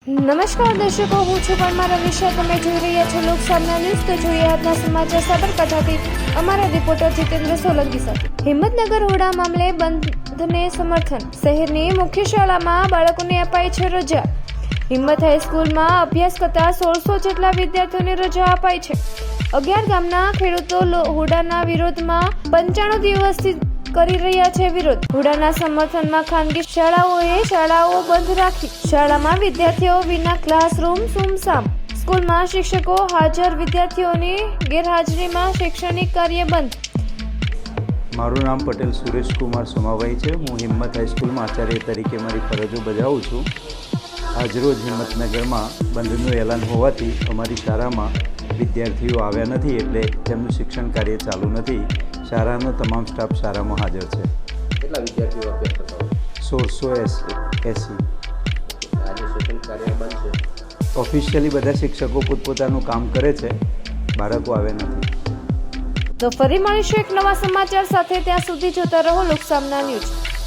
નમસ્કાર દર્શકો, હું છું પરમાર વિશે. તમે જોઈ રહ્યા છો લોકસામના ન્યૂઝ. તો જોઈએ આજના સમાચાર સાબરકાંઠાથી અમારા રિપોર્ટર જીતેન્દ્ર સોલંકી સાથે. હિંમતનગર હોડા મામલે બંધને સમર્થન. શહેરની મુખ્ય શાળામાં બાળકોને અપાઈ છે રજા. હિંમત હાઈસ્કૂલમાં અભ્યાસ કરતા 1600 જેટલા વિદ્યાર્થીઓને રજા અપાઈ છે. 11 ગામના ખેડૂતો હોડાના વિરોધમાં 95 દિવસથી કરી રહ્યા છે વિરોધ. હુડાના સમર્થનમાં ખાનગી શાળાઓ બંધ રાખી. શાળામાં વિદ્યાર્થીઓ વિના, ક્લાસરૂમ સુમસામ. સ્કૂલમાં શિક્ષકો હાજર, વિદ્યાર્થીઓની ગેરહાજરીમાં શૈક્ષણિક કાર્ય બંધ. મારું નામ પટેલ સુરેશ કુમાર સોમાભાઈ છે. હું હિંમત હાઈસ્કૂલમાં આચાર્ય તરીકે મારી ફરજો બજાવું છું. આજરોજ હિંમતનગરમાં બંધનું એલાન હોવાથી અમારી શાળામાં વિદ્યાર્થીઓ આવ્યા નથી, એટલે તેમનું શિક્ષણ કાર્ય ચાલુ નથી. શાળાનો તમામ સ્ટાફ શાળામાં હાજર છે. કેટલા વિદ્યાર્થીઓ અભ્યાસ કરતા હોય? 1680. આજે શિક્ષણ કાર્ય બંધ છે. ઓફિશિયલી બધા શિક્ષકો પોતપોતાનું કામ કરે છે, બાળકો આવ્યા નથી. તો ફરી મળીશું એક નવા સમાચાર સાથે. ત્યાં સુધી જોતા રહો લોકસામના ન્યૂઝ.